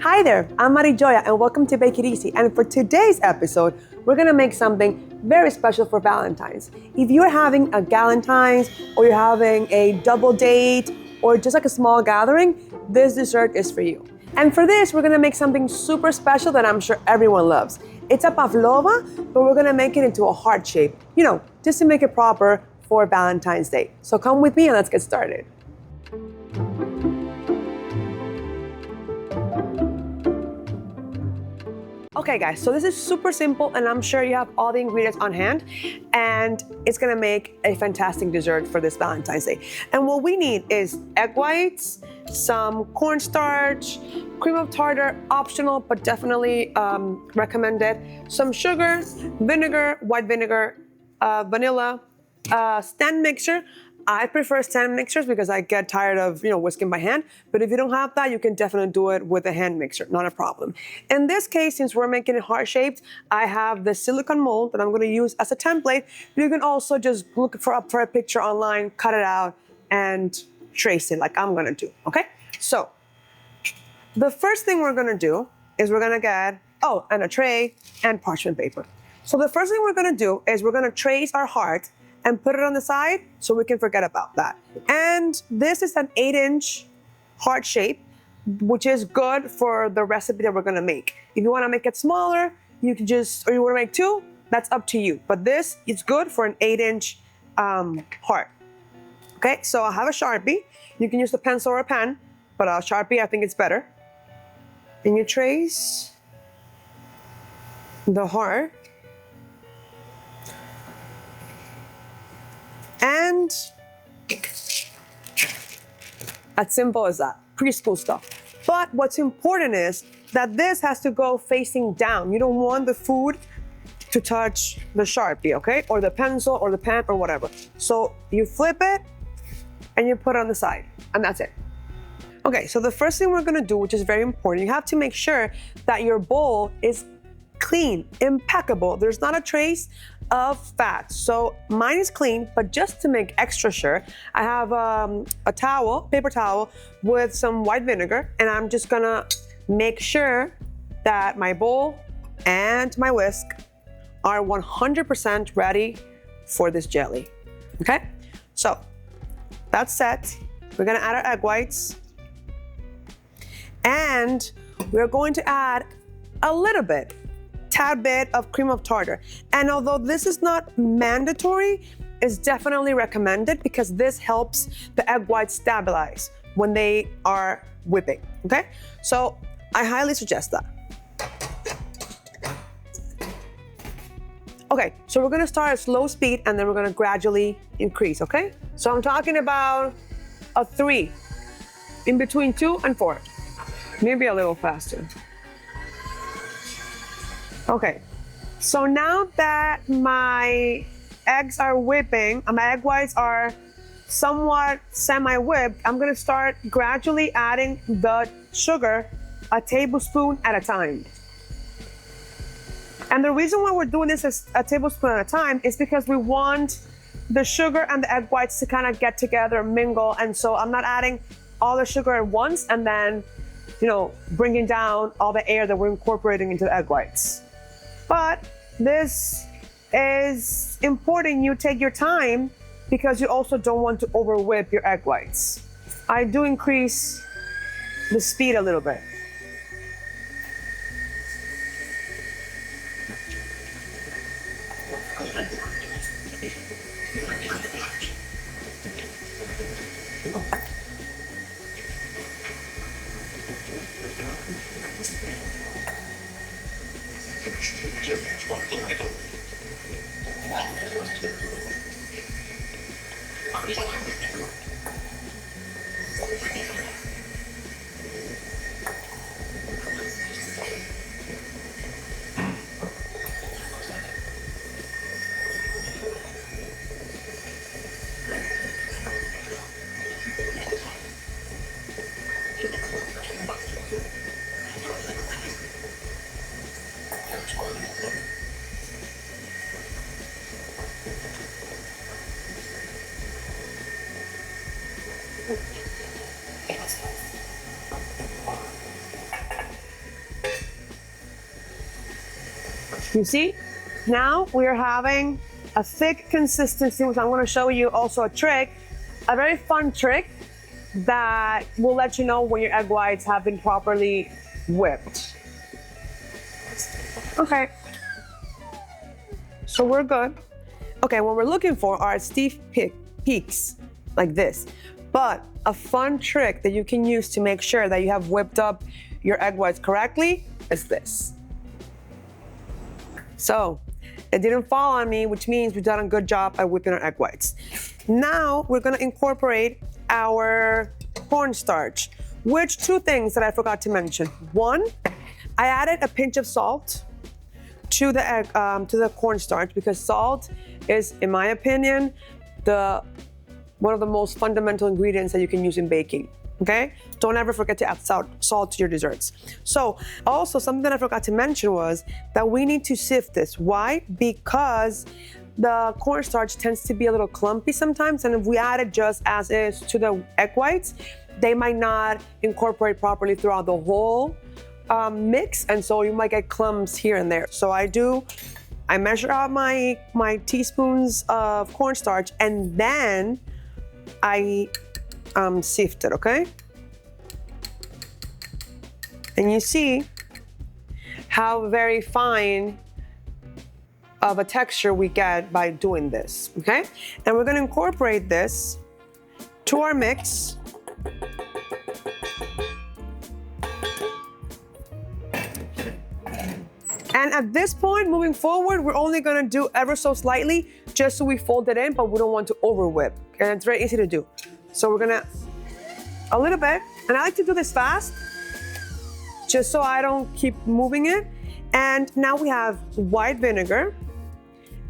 Hi there, I'm Marijoya and welcome to Bake It Easy. And for today's episode, we're gonna make something very special for Valentine's. If you're having a Galentine's or you're having a double date or just like a small gathering, this dessert is for you. And for this, we're gonna make something super special that I'm sure everyone loves. It's a pavlova, but we're gonna make it into a heart shape, just to make it proper for Valentine's Day. So come with me and let's get started. Okay guys, so this is super simple and I'm sure you have all the ingredients on hand and it's gonna make a fantastic dessert for this Valentine's Day. And what we need is egg whites, some cornstarch, cream of tartar, optional but definitely recommended, some sugar, vinegar, white vinegar, vanilla, stand mixer. I prefer stand mixers because I get tired of, whisking by hand. But if you don't have that, you can definitely do it with a hand mixer, not a problem. In this case, since we're making it heart-shaped, I have the silicone mold that I'm gonna use as a template. You can also just look for a picture online, cut it out, and trace it like I'm gonna do, okay? So, the first thing we're gonna do is we're gonna get, and a tray and parchment paper. So the first thing we're gonna do is we're gonna trace our heart and put it on the side so we can forget about that. And this is an 8-inch heart shape, which is good for the recipe that we're gonna make. If you wanna make it smaller, you can or you wanna make 2, that's up to you. But this is good for an 8-inch heart. Okay, so I have a Sharpie. You can use a pencil or a pen, but a Sharpie, I think it's better. And you trace the heart. And as simple as that, preschool stuff. But what's important is that this has to go facing down. You don't want the food to touch the Sharpie, okay? Or the pencil or the pen or whatever. So you flip it and you put it on the side and that's it. Okay, so the first thing we're gonna do, which is very important, you have to make sure that your bowl is clean, impeccable. There's not a trace of fat. So mine is clean, but just to make extra sure, I have a towel, paper towel with some white vinegar, and I'm just gonna make sure that my bowl and my whisk are 100% ready for this jelly. Okay, so that's set. We're gonna add our egg whites, and we're going to add a tad bit of cream of tartar. And although this is not mandatory, it's definitely recommended because this helps the egg whites stabilize when they are whipping, okay? So I highly suggest that. Okay, so we're gonna start at slow speed and then we're gonna gradually increase, okay? So I'm talking about a 3, in between 2 and 4, maybe a little faster. Okay, so now that my eggs are whipping, my egg whites are somewhat semi-whipped, I'm gonna start gradually adding the sugar, a tablespoon at a time. And the reason why we're doing this as a tablespoon at a time is because we want the sugar and the egg whites to kind of get together, mingle, and so I'm not adding all the sugar at once and then, bringing down all the air that we're incorporating into the egg whites. But this is important. You take your time because you also don't want to over whip your egg whites. I do increase the speed a little bit. You see? Now we're having a thick consistency, which I'm gonna show you also a trick, a very fun trick that will let you know when your egg whites have been properly whipped. Okay. So we're good. Okay, what we're looking for are steep peaks like this. But a fun trick that you can use to make sure that you have whipped up your egg whites correctly is this. So it didn't fall on me, which means we've done a good job at whipping our egg whites. Now we're gonna incorporate our cornstarch, which two things that I forgot to mention. One, I added a pinch of salt to the cornstarch because salt is, in my opinion, one of the most fundamental ingredients that you can use in baking. Okay? Don't ever forget to add salt to your desserts. So also something that I forgot to mention was that we need to sift this. Why? Because the cornstarch tends to be a little clumpy sometimes, and if we add it just as is to the egg whites, they might not incorporate properly throughout the whole mix, and so you might get clumps here and there. So I measure out my teaspoons of cornstarch, and then I sift it, okay? And you see how very fine of a texture we get by doing this, okay? And we're gonna incorporate this to our mix. And at this point, moving forward, we're only gonna do ever so slightly, just so we fold it in, but we don't want to over whip. And it's very easy to do. So we're gonna, a little bit, and I like to do this fast, just so I don't keep moving it. And now we have white vinegar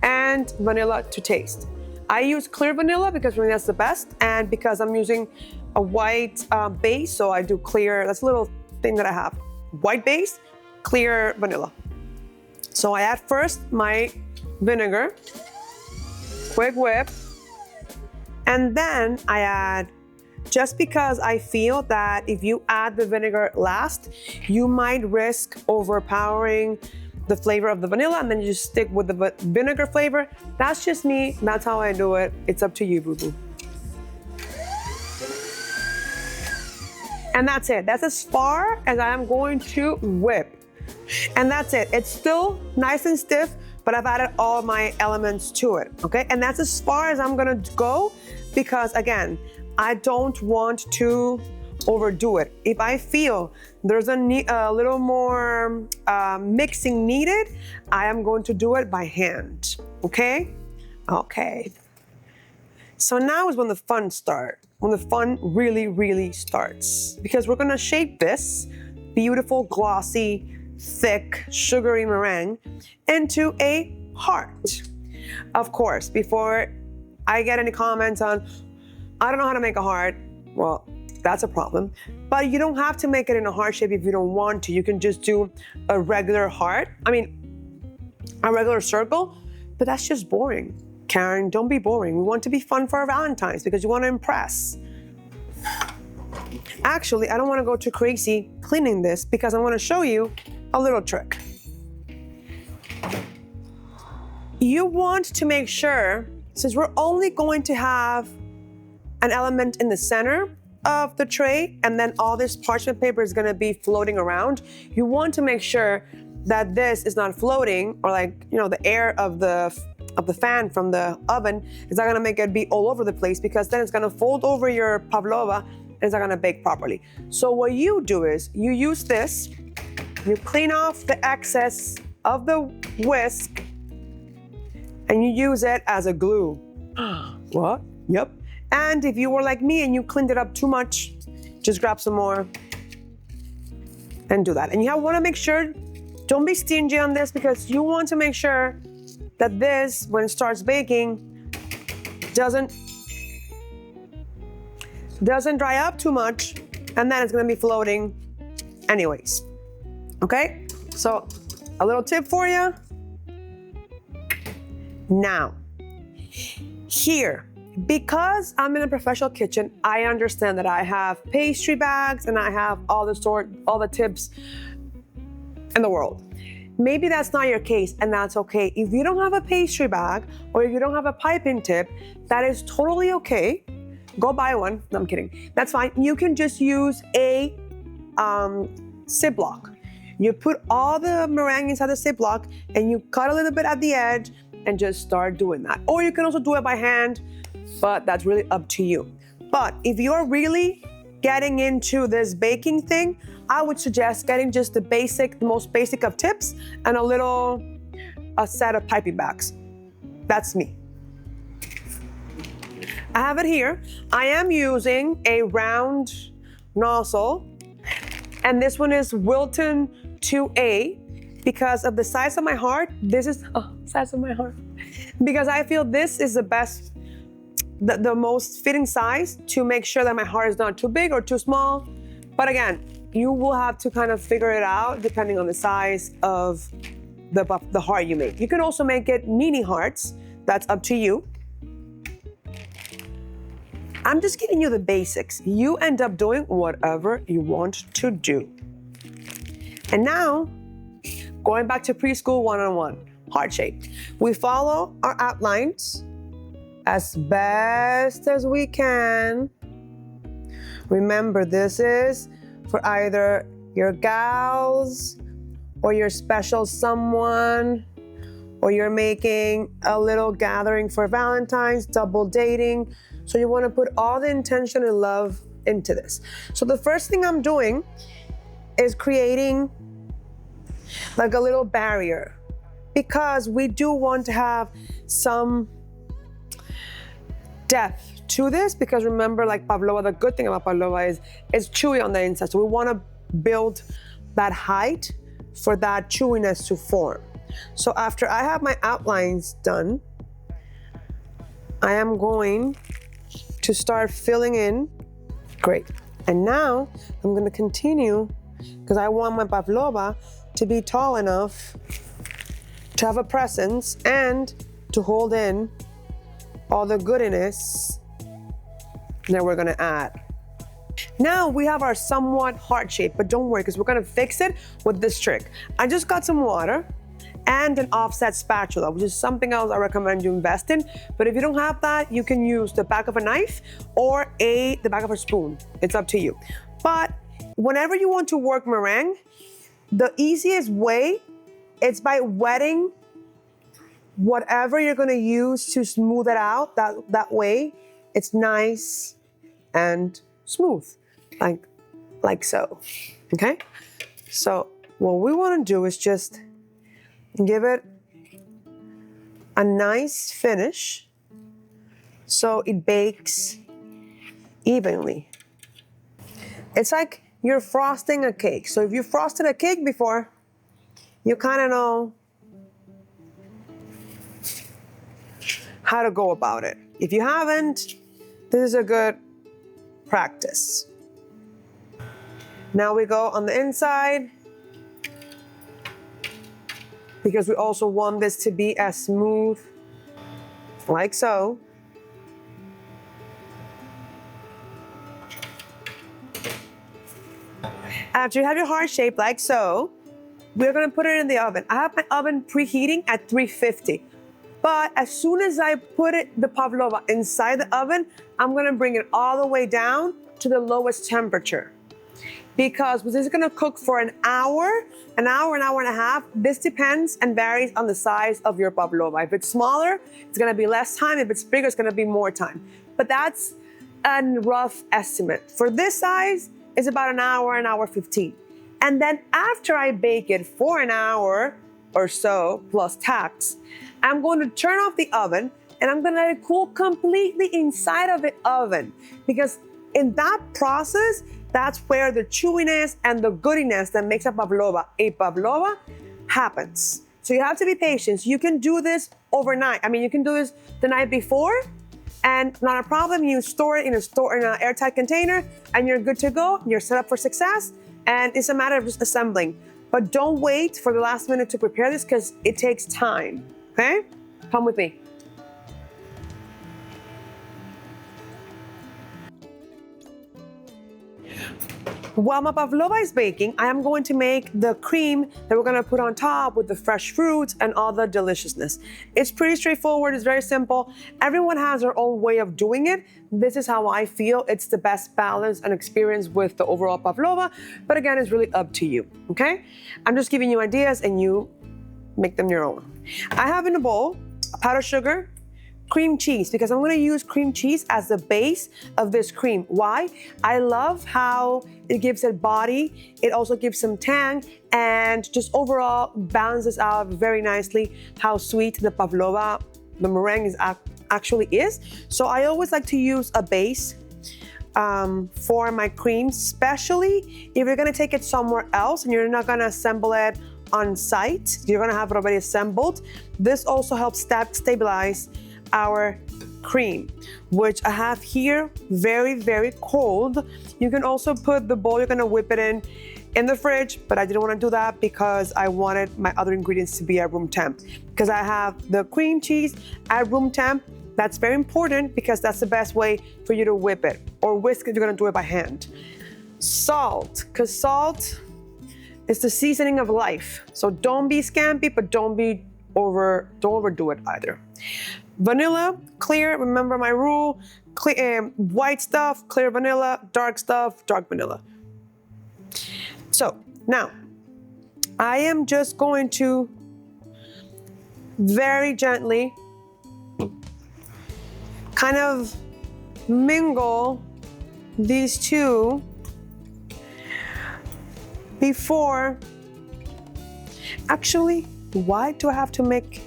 and vanilla to taste. I use clear vanilla because for me that's the best, and because I'm using a white base, so I do clear. That's a little thing that I have. White base, clear vanilla. So I add first my vinegar, quick whip, and then I add, just because I feel that if you add the vinegar last, you might risk overpowering the flavor of the vanilla, and then you just stick with the vinegar flavor. That's just me, that's how I do it. It's up to you, boo-boo. And that's it. That's as far as I'm going to whip. And that's it. It's still nice and stiff, but I've added all my elements to it, okay? And that's as far as I'm gonna go, because again, I don't want to overdo it. If I feel there's a little more mixing needed, I am going to do it by hand, okay? Okay. So now is when the fun starts, when the fun really, really starts, because we're gonna shape this beautiful, glossy, thick, sugary meringue into a heart. Of course, before I get any comments on, I don't know how to make a heart, well, that's a problem. But you don't have to make it in a heart shape if you don't want to. You can just do a regular heart. I mean, a regular circle, but that's just boring. Karen, don't be boring. We want to be fun for our Valentines because you want to impress. Actually, I don't want to go too crazy cleaning this because I want to show you a little trick. You want to make sure, since we're only going to have an element in the center of the tray, and then all this parchment paper is gonna be floating around, you want to make sure that this is not floating, or like, you know, the air of the fan from the oven is not gonna make it be all over the place, because then it's gonna fold over your pavlova and it's not gonna bake properly. So what you do is you use this, you clean off the excess of the whisk, and you use it as a glue. What? Yep. And if you were like me and you cleaned it up too much, just grab some more and do that. And you want to make sure, don't be stingy on this, because you want to make sure that this, when it starts baking, doesn't dry up too much, and then it's going to be floating anyways. Okay? So a little tip for you. Now, here, because I'm in a professional kitchen, I understand that I have pastry bags and I have all the tips in the world. maybe that's not your case, and that's okay. If you don't have a pastry bag or if you don't have a piping tip, that is totally okay. Go buy one. No, I'm kidding. That's fine. You can just use a Ziploc. You put all the meringue inside the Ziploc and you cut a little bit at the edge and just start doing that. Or you can also do it by hand, but that's really up to you. But if you're really getting into this baking thing, I would suggest getting just the most basic of tips and a set of piping bags. That's me. I have it here. I am using a round nozzle, and this one is Wilton 2A because of the size of my heart. This is size of my heart. Because I feel this is the best, the most fitting size to make sure that my heart is not too big or too small. But again, you will have to kind of figure it out depending on the size of the heart you make. You can also make it mini hearts. That's up to you. I'm just giving you the basics. You end up doing whatever you want to do. And now, going back to preschool 101, heart-shaped. We follow our outlines as best as we can. Remember, this is for either your gals or your special someone, or you're making a little gathering for Valentine's, double dating. So you want to put all the intention and love into this. So the first thing I'm doing is creating like a little barrier, because we do want to have some depth to this, because remember, like Pavlova, the good thing about Pavlova is it's chewy on the inside. So we want to build that height for that chewiness to form. So after I have my outlines done, I am going to start filling in. Great. And now I'm going to continue, because I want my Pavlova to be tall enough to have a presence and to hold in all the goodness that we're going to add. Now we have our somewhat heart shape, but don't worry, because we're going to fix it with this trick. I just got some water and an offset spatula, which is something else I recommend you invest in. But if you don't have that, you can use the back of a knife or the back of a spoon. It's up to you. But whenever you want to work meringue, the easiest way is by wetting whatever you're going to use to smooth it out. That way it's nice and smooth, like so. Okay? So what we want to do is just give it a nice finish so it bakes evenly. It's like you're frosting a cake. So if you frosted a cake before, you kind of know how to go about it. If you haven't, this is a good practice. Now we go on the inside, because we also want this to be as smooth, like so. After you have your heart shape like so, we're gonna put it in the oven. I have my oven preheating at 350. But as soon as I put the Pavlova inside the oven, I'm gonna bring it all the way down to the lowest temperature. Because this is gonna cook for an hour and a half. This depends and varies on the size of your Pavlova. If it's smaller, it's gonna be less time. If it's bigger, it's gonna be more time. But that's a rough estimate. For this size, it's about an hour 15. And then after I bake it for an hour or so, plus tax, I'm going to turn off the oven and I'm gonna let it cool completely inside of the oven. Because in that process, that's where the chewiness and the goodiness that makes a Pavlova happens. So you have to be patient. You can do this overnight. I mean, you can do this the night before and not a problem. You store it in an airtight container and you're good to go. You're set up for success. And it's a matter of just assembling. But don't wait for the last minute to prepare this, because it takes time, okay? Come with me. While my pavlova is baking, I am going to make the cream that we're gonna put on top with the fresh fruits and all the deliciousness. It's pretty straightforward, it's very simple. Everyone has their own way of doing it. This is how I feel it's the best balance and experience with the overall pavlova, but again, it's really up to you, okay? I'm just giving you ideas and you make them your own. I have in a bowl powdered sugar, cream cheese, because I'm gonna use cream cheese as the base of this cream. Why? I love how it gives it body, it also gives some tang, and just overall balances out very nicely how sweet the pavlova, the meringue actually is. So I always like to use a base for my cream, especially if you're gonna take it somewhere else and you're not gonna assemble it on site, you're gonna have it already assembled. This also helps stabilize our cream, which I have here very, very cold. You can also put the bowl you're gonna whip it in the fridge, but I didn't wanna do that because I wanted my other ingredients to be at room temp. Because I have the cream cheese at room temp, that's very important because that's the best way for you to whip it, or whisk it, you're gonna do it by hand. Salt, because salt is the seasoning of life. So don't be scampy, but don't overdo it either. Vanilla, clear, remember my rule, white stuff, clear vanilla, dark stuff, dark vanilla. So now, I am just going to very gently kind of mingle these two before, actually, why do I have to make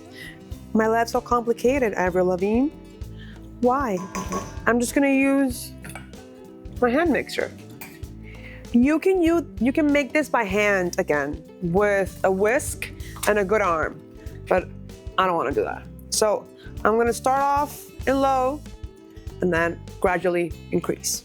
my life so complicated, Avril Lavigne? Why? I'm just gonna use my hand mixer. You can make this by hand again with a whisk and a good arm, but I don't wanna do that. So I'm gonna start off in low and then gradually increase.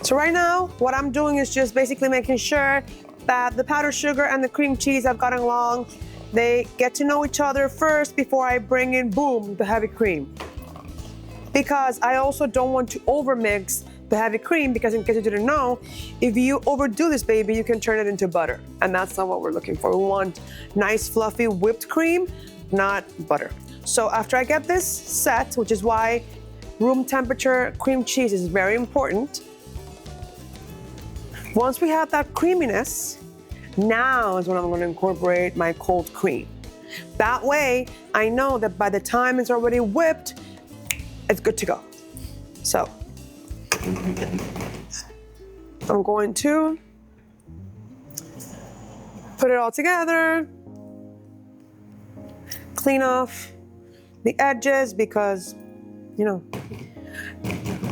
So right now, what I'm doing is just basically making sure that the powdered sugar and the cream cheese have gotten along. They get to know each other first before I bring in, boom, the heavy cream. Because I also don't want to overmix the heavy cream, because in case you didn't know, if you overdo this baby, you can turn it into butter. And that's not what we're looking for. We want nice, fluffy whipped cream, not butter. So after I get this set, which is why room temperature cream cheese is very important. Once we have that creaminess, now is when I'm going to incorporate my cold cream. That way, I know that by the time it's already whipped, it's good to go. So, I'm going to put it all together, clean off the edges because, you know,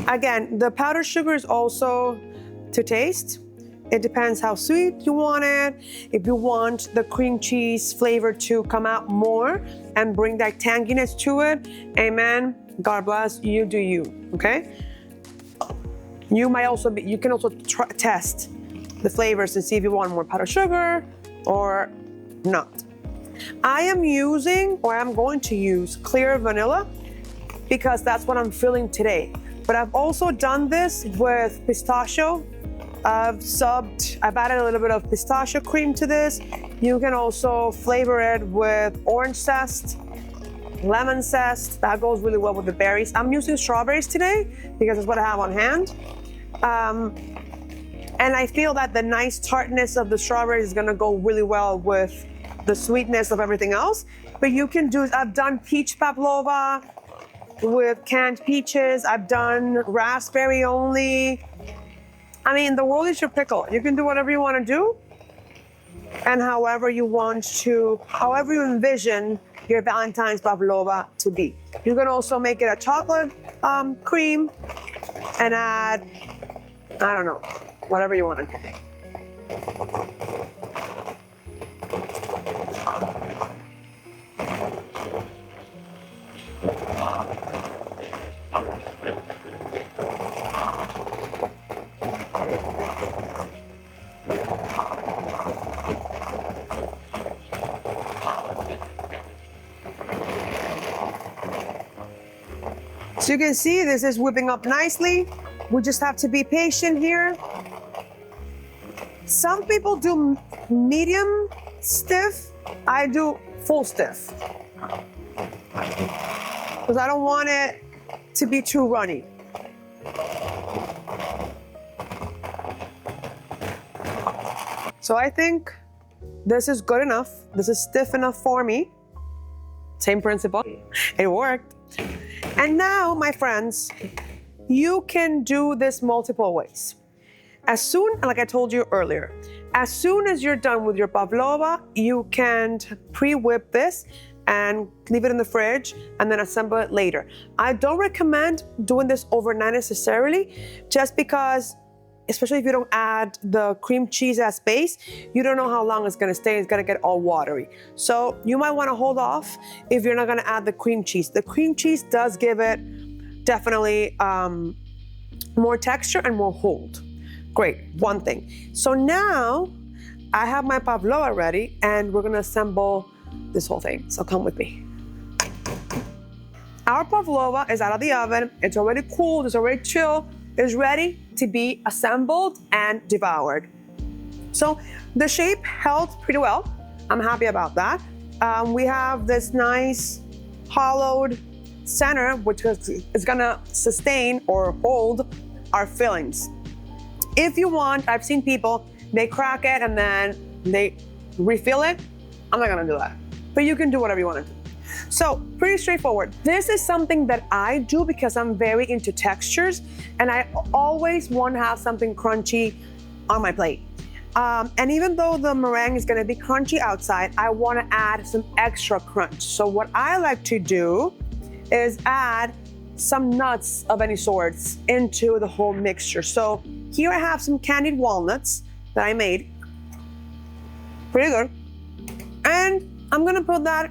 again, the powdered sugar is also to taste. It depends how sweet you want it. If you want the cream cheese flavor to come out more and bring that tanginess to it, amen, God bless, you do you, okay? You can also test the flavors and see if you want more powdered sugar or not. I'm going to use clear vanilla because that's what I'm feeling today. But I've also done this with pistachio. I've added a little bit of pistachio cream to this. You can also flavor it with orange zest, lemon zest. That goes really well with the berries. I'm using strawberries today because that's what I have on hand. And I feel that the nice tartness of the strawberries is gonna go really well with the sweetness of everything else. But you can I've done peach pavlova with canned peaches. I've done raspberry only. I mean, the world is your pickle. You can do whatever you want to do and however you envision your Valentine's pavlova to be. You can also make it a chocolate cream and add, I don't know, whatever you want to do. So you can see this is whipping up nicely. We just have to be patient here. Some people do medium stiff. I do full stiff. Because I don't want it to be too runny. So I think this is good enough. This is stiff enough for me. Same principle. It worked. And now, my friends, you can do this multiple ways. As soon, like I told you earlier, as soon as you're done with your pavlova, you can pre-whip this and leave it in the fridge and then assemble it later. I don't recommend doing this overnight necessarily, just because, especially if you don't add the cream cheese as base, you don't know how long it's gonna stay. It's gonna get all watery. So you might wanna hold off if you're not gonna add the cream cheese. The cream cheese does give it definitely more texture and more hold. Great, one thing. So now I have my pavlova ready and we're gonna assemble this whole thing. So come with me. Our pavlova is out of the oven. It's already cooled, it's already chilled. It's ready to be assembled and devoured. So the shape held pretty well. I'm happy about that. We have this nice hollowed center, which is gonna sustain or hold our fillings. If you want, I've seen people, they crack it and then they refill it. I'm not gonna do that, but you can do whatever you wanna do. So pretty straightforward. This is something that I do because I'm very into textures and I always want to have something crunchy on my plate. And even though the meringue is gonna be crunchy outside, I want to add some extra crunch. So what I like to do is add some nuts of any sorts into the whole mixture. So here I have some candied walnuts that I made. Pretty good. And I'm gonna put that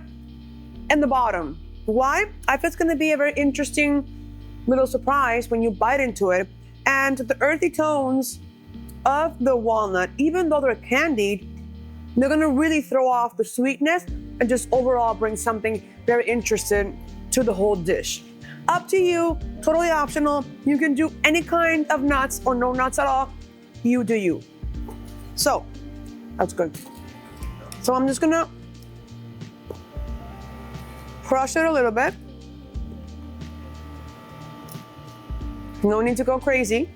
in the bottom. Why? I think it's gonna be a very interesting little surprise when you bite into it. And the earthy tones of the walnut, even though they're candied, they're gonna really throw off the sweetness and just overall bring something very interesting to the whole dish. Up to you, totally optional. You can do any kind of nuts or no nuts at all. You do you. So, that's good. So I'm just gonna crush it a little bit. No need to go crazy.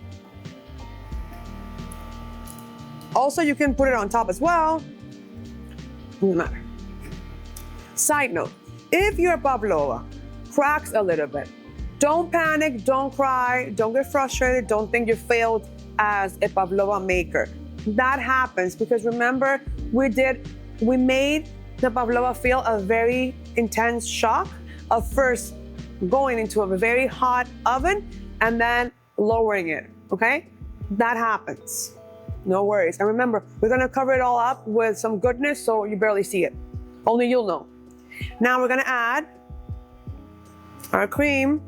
Also, you can put it on top as well. Doesn't matter. Side note, if your pavlova cracks a little bit, don't panic, don't cry, don't get frustrated, don't think you failed as a pavlova maker. That happens because remember, we made the pavlova feel a very intense shock of first going into a very hot oven and then lowering it, okay? That happens, no worries. And remember, we're gonna cover it all up with some goodness so you barely see it. Only you'll know. Now we're gonna add our cream.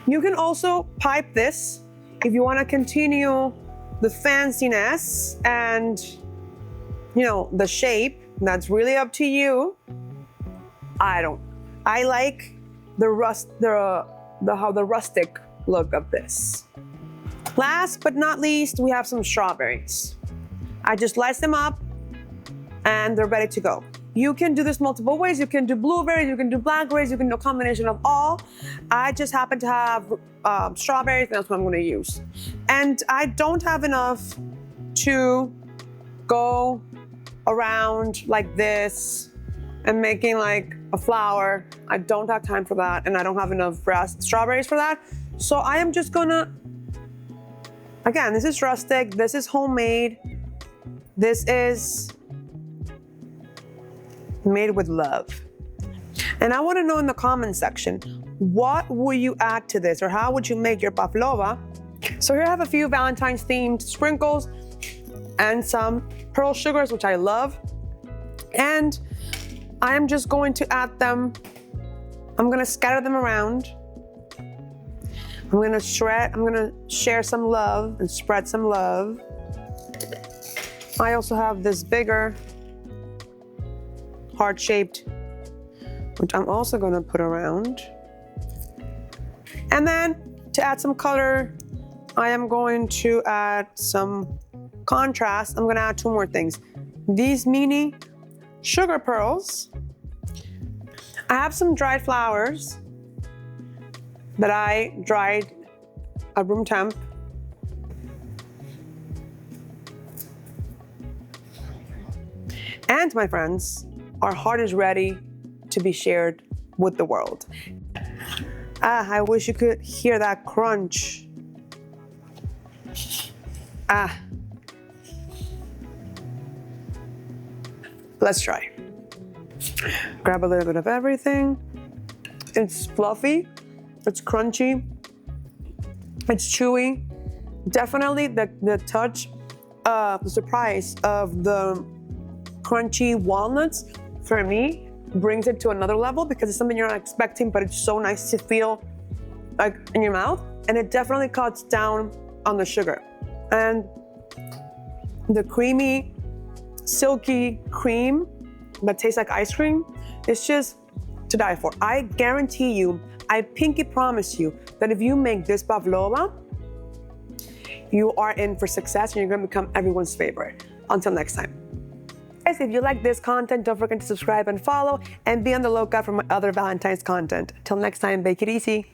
You can also pipe this if you wanna continue the fanciness and the shape. That's really up to you. I like the rustic look of this. Last but not least, we have some strawberries. I just slice them up and they're ready to go. You can do this multiple ways. You can do blueberries, you can do blackberries, you can do a combination of all. I just happen to have strawberries, and that's what I'm gonna use. And I don't have enough to go around like this and making like a flower. I don't have time for that, and I don't have enough strawberries for that. So I am just gonna, again, this is rustic, this is homemade, this is made with love. And I want to know in the comment section, what will you add to this, or how would you make your pavlova? So here I have a few Valentine's themed sprinkles and some pearl sugars, which I love. And I am just going to add them. I'm gonna scatter them around. I'm gonna share some love and spread some love. I also have this bigger heart-shaped which I'm also gonna put around. And then to add some color, I am going to add some contrast. I'm gonna add 2 more things. These mini sugar pearls. I have some dried flowers that I dried at room temp. And my friends, our heart is ready to be shared with the world. I wish you could hear that crunch. Let's try. Grab a little bit of everything. It's fluffy, it's crunchy, it's chewy. Definitely the touch, the surprise of the crunchy walnuts, for me, brings it to another level because it's something you're not expecting, but it's so nice to feel like in your mouth. And it definitely cuts down on the sugar. And the creamy, silky cream that tastes like ice cream, it's just to die for. I guarantee you, I pinky promise you that if you make this pavlova, you are in for success and you're gonna become everyone's favorite. Until next time. Guys, if you like this content, don't forget to subscribe and follow, and be on the lookout for my other Valentine's content. Till next time, bake it easy.